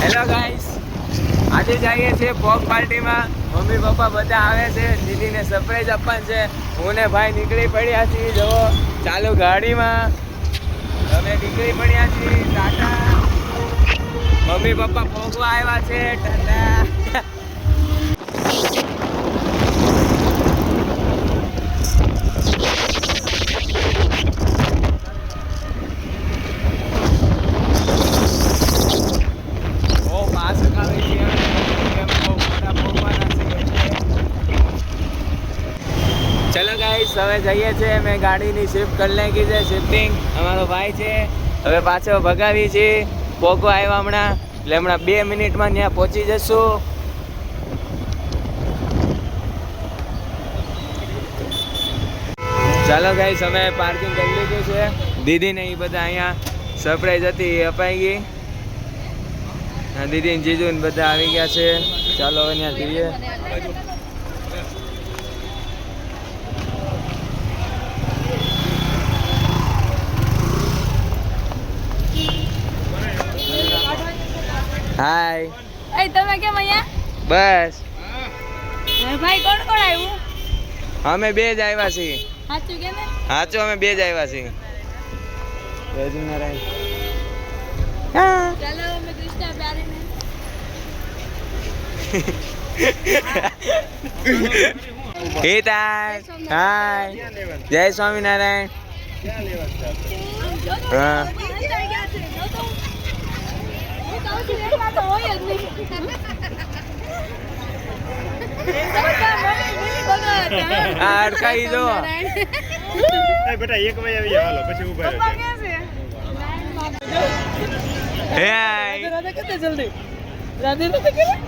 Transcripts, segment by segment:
Hello guys, આજે જઈએ છીએ પોક પાર્ટીમાં. મમ્મી પપ્પા બધા આવે છે. દીદીને સરપ્રાઈઝ આપવાનું છે. હું ને ભાઈ નીકળી પડ્યા છીએ. જુઓ ચાલુ ગાડીમાં અમે નીકળી પડ્યા છીએ. ટાટા. મમ્મી પપ્પા પોગવા આવ્યા છે. ટાટા. ચલો ગાઈસ, હવે જઈએ છીએ. મેં ગાડીની શિફ્ટ કરી નાખી છે. શિફ્ટિંગ અમારો ભાઈ છે. હવે પાછો ભગાવી છે. પોગવા આવ્યા હમણાં, એટલે હમણાં 2 મિનિટમાં ત્યાં પહોંચી જશું. ચાલો ગાઈસ, અમે પાર્કિંગ કરી લીધું છે. દીદીને એ બધા અહીંયા સરપ્રાઈઝ હતી એ અપાઈ ગઈ. દીદી ને જીજુ ને બધા આવી ગયા છે. ચાલો હવે ત્યાં જઈએ. હાય. એ તમે કેમ અહીંયા? બસ. ભાઈ કોણ કોણ આવ્યું? અમે 2 જ આવ્યા છીએ. સાચું કે ને? સાચું, અમે 2 જ આવ્યા છીએ. જય નારાયણ. ચાલો અમે કૃષ્ણા પ્યારીને. હિતાય. હાય. જય સ્વામિનારાયણ. હા. અડકાઈ દો. બેટા 1 વાગે આવી હાલો, પછી ઉભા રહો.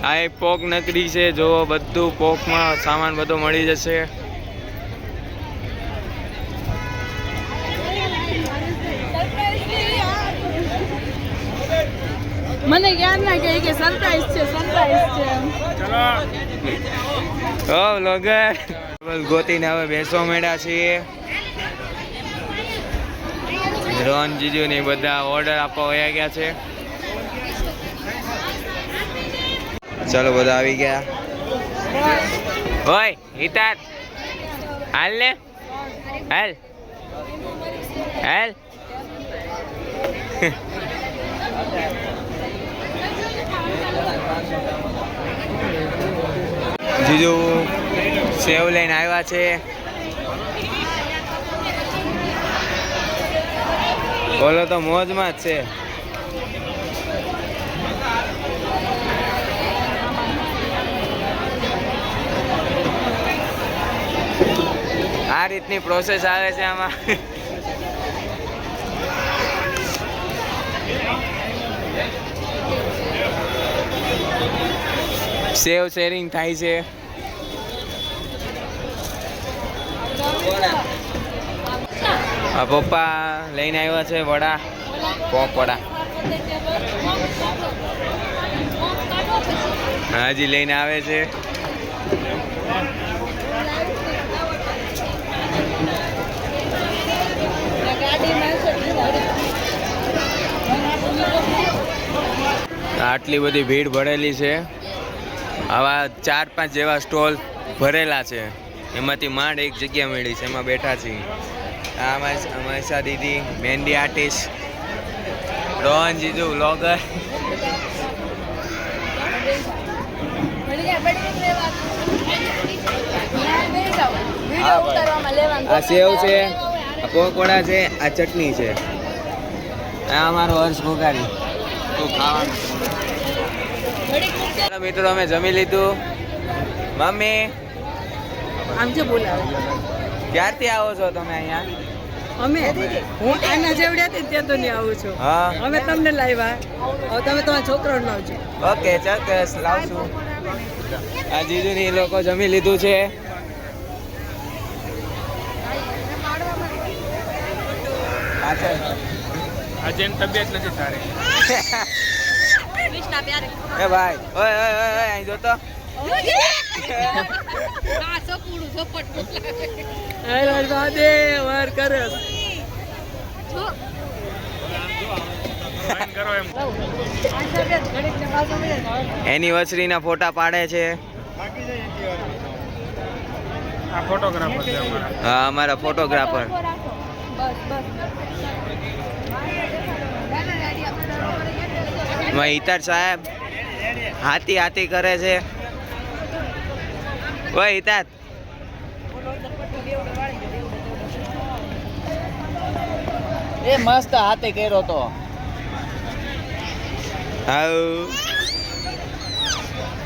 આ એક પોક નકરી છે. જો બધું પોકમાં સામાન બધો મળી જશે. મને યાદ ના કે સરપ્રાઈઝ છે, સરપ્રાઈઝ છે. ઓ વ્લોગર બસ ગોતીને હવે બેસવા માંડ્યા છીએ. રોહન જીજુ ને બધા ઓર્ડર આપવા વયા ગયા છે. ચાલો બધા આવી ગયા. ઓય હિતાત, હાલ ને, હાલ હાલ. જીજુ સેવ લઈને આવ્યા છે. બોલો તો મોજમાં જ છે. આ રીતની પ્રોસેસ આવે છે આમાં. સેવ શેરિંગ થાય છે. આ પપ્પા લઈને આવ્યા છે વડા, પોક વડા. હજી લઈને આવે છે. આટલી બધી ભીડ ભરેલી છે. આવા 4-5 જેવા સ્ટોલ ભરેલા છે. એમાંથી માંડ એક જગ્યા મળી છે, એમાં બેઠા છીએ. આ અમારી દીદી મહેંદી આર્ટિસ્ટ, રોહન જીજુ વ્લોગર. આ સેવ છે, આ પકોડા છે, આ ચટણી છે. આ અમારો હર્ષ ભોગારી. મિત્રો અમે જમી લીધું. મમ્મી આમ જે બોલાવે. ક્યારથી આવો છો તમે અહીંયા? અમે હું આના જેવડ્યા હતી ત્યાં તો નહીં આવું છું. હા, અમે તમને લાવ્યા. હવે તમે તમારા છોકરાને લાવજો. ઓકે ચોક્કસ લાવશું. આ જીજુ ની લોકો જમી લીધું છે. આજે એની તબિયત નથી સારી. એ ભાઈ, ઓય ઓય ઓય અહીં જોતો. વાઈન કરો એમ એનિવર્સરીના ફોટા પાડે છે. બાકી જાય એટલી વાર. આ ફોટોગ્રાફર છે અમારા. હા, અમારા ફોટોગ્રાફર. હિતાર સાહેબ હાથી હાથી કરે છે. ઓય હિતાર, એ મસ્ત હાથે કર્યો તો. હાઉ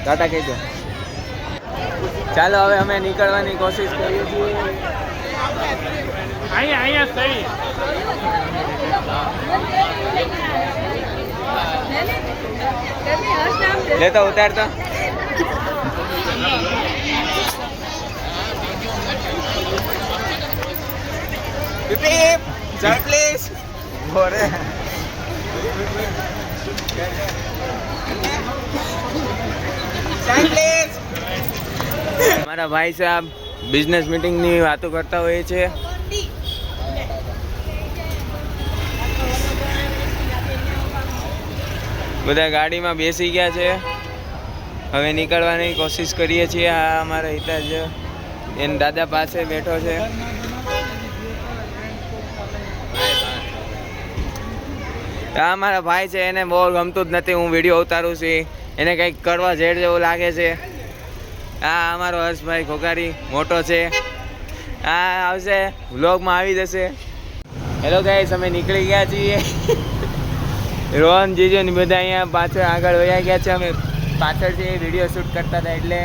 ટાટા કહી દો. ચાલો હવે અમે નીકળવાની કોશિશ કરીએ છીએ. અહીંયા સહી. લેતો ઉતારતો. પીપ ચાલ પ્લીઝ. બોરે ચાલ પ્લીઝ. મારા ભાઈ સાહેબ બિઝનેસ મીટિંગની વાતો કરતા હોય છે. બધા ગાડીમાં બેસી ગયા છે. હવે નીકળવાની કોશિશ કરીએ છીએ. આ અમારા હિતાજ એના દાદા પાસે બેઠો છે. આ મારા ભાઈ છે, એને બહુ ગમતું જ નથી હું વિડીયો ઉતારું છું. એને કંઈક કરવા ઝેડ જેવું લાગે છે. આ અમારો હર્ષભાઈ ઘોઘારી મોટો છે. આ આવશે વ્લોગમાં આવી જશે. હેલો ગાઈસ, અમે નીકળી ગયા છીએ. રોહન જીજુ ને બધા અહીંયા પાછળ આગળ વયા ગયા છે. અમે પાછળથી વિડીયો શૂટ કરતા હતા એટલે